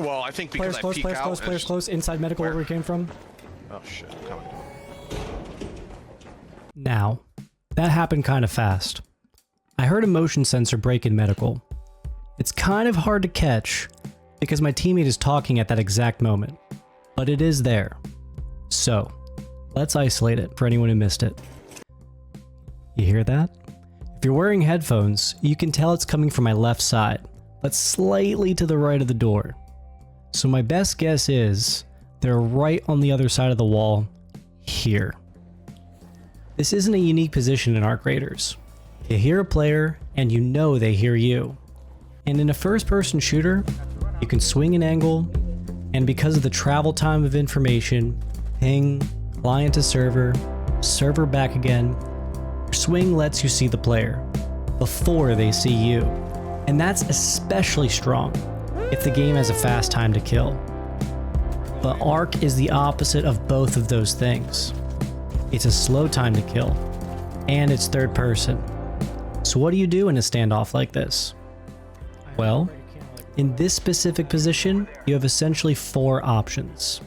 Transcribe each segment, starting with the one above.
Well, I think because Players close, players close. Inside medical where we came from. Oh shit, I'm coming. Now, that happened kind of fast. I heard a motion sensor break in medical. It's kind of hard to catch because my teammate is talking at that exact moment, but it is there. So, let's isolate it for anyone who missed it. You hear that? If you're wearing headphones, you can tell it's coming from my left side, but slightly to the right of the door. So my best guess is they're right on the other side of the wall, here. This isn't a unique position in Arc Raiders. You hear a player, and you know they hear you. And in a first-person shooter, you can swing an angle, and because of the travel time of information, ping, client to server, server back again, your swing lets you see the player before they see you. And that's especially strong if the game has a fast time to kill. But Arc is the opposite of both of those things. It's a slow time to kill, and it's third person. So what do you do in a standoff like this? Well, in this specific position, you have essentially 4 options.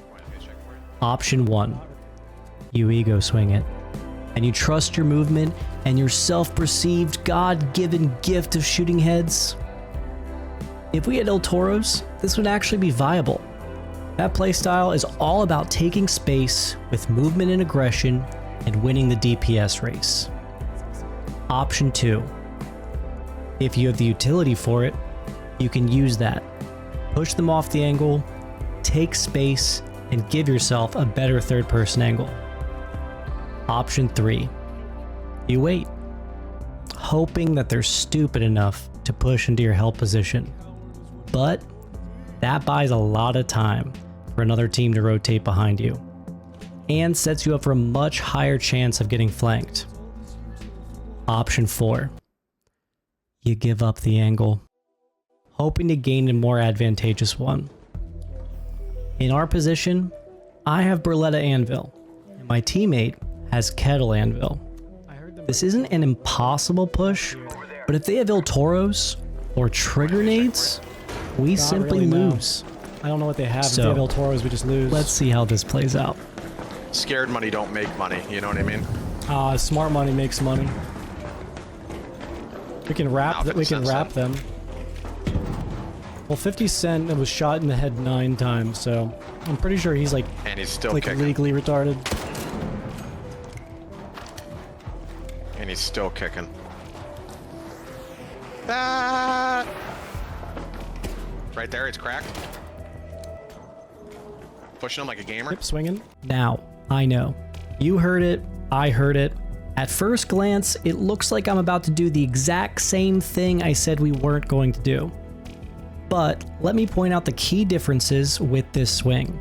Option 1, you ego swing it, and you trust your movement and your self-perceived God-given gift of shooting heads. If we had El Toros, this would actually be viable. That playstyle is all about taking space with movement and aggression and winning the DPS race. Option 2. If you have the utility for it, you can use that. Push them off the angle, take space, and give yourself a better third-person angle. Option 3. You wait, hoping that they're stupid enough to push into your help position. But that buys a lot of time for another team to rotate behind you, and sets you up for a much higher chance of getting flanked. Option 4. You give up the angle, hoping to gain a more advantageous one. In our position, I have Berletta Anvil, and my teammate has Kettle Anvil. This isn't an impossible push, but if they have El Toros or trigger nades, we simply lose. I don't know what they have. So, if they have El Toros, we just lose. Let's see how this plays out. Scared money don't make money, you know what I mean? Smart money makes money. We can wrap them. Well, 50 Cent was shot in the head 9 times, so I'm pretty sure he's like, and he's still kicking. Legally retarded. And he's still kicking. Ah! Right there, it's cracked. Pushing him like a gamer. Hip swinging. Now, I know. You heard it. I heard it. At first glance, it looks like I'm about to do the exact same thing I said we weren't going to do. But let me point out the key differences with this swing.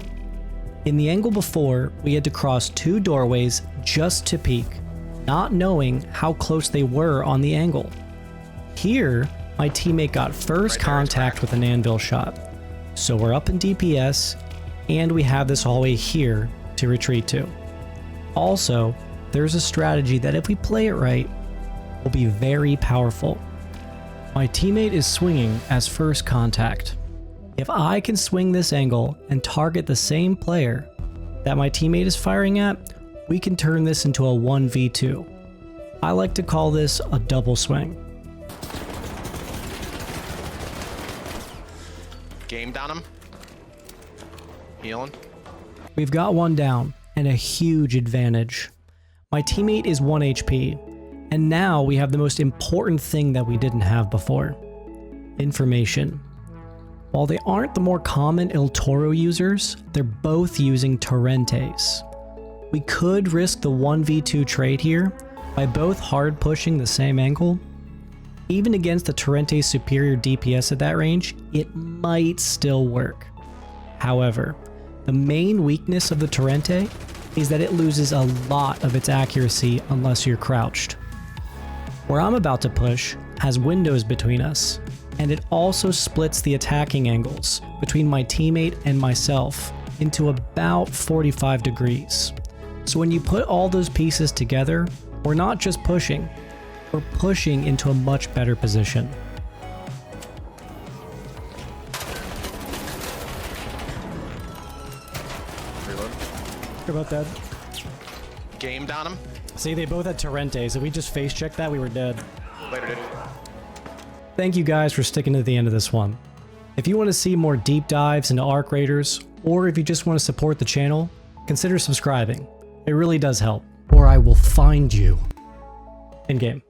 In the angle before, we had to cross 2 doorways just to peek, not knowing how close they were on the angle. Here, my teammate got first contact with an anvil shot. So we're up in DPS, and we have this hallway here to retreat to. Also, there's a strategy that if we play it right, will be very powerful. My teammate is swinging as first contact. If I can swing this angle and target the same player that my teammate is firing at, we can turn this into a 1v2. I like to call this a double swing. Game down him. Healing. We've got one down and a huge advantage. My teammate is 1 HP, and now we have the most important thing that we didn't have before. Information. While they aren't the more common El Toro users, they're both using Torrentes. We could risk the 1v2 trade here by both hard pushing the same angle. Even against the Torrente's superior DPS at that range, it might still work. However, the main weakness of the Torrente is that it loses a lot of its accuracy unless you're crouched. Where I'm about to push has windows between us, and it also splits the attacking angles between my teammate and myself into about 45 degrees. So when you put all those pieces together, we're not just pushing, we're pushing into a much better position. reload. What about that? Gamed on him. See, they both had Torrentes. If we just face checked that, we were dead. Later, dude. Thank you guys for sticking to the end of this one. If you want to see more deep dives into Arc Raiders, or if you just want to support the channel, consider subscribing. It really does help. Or I will find you in game.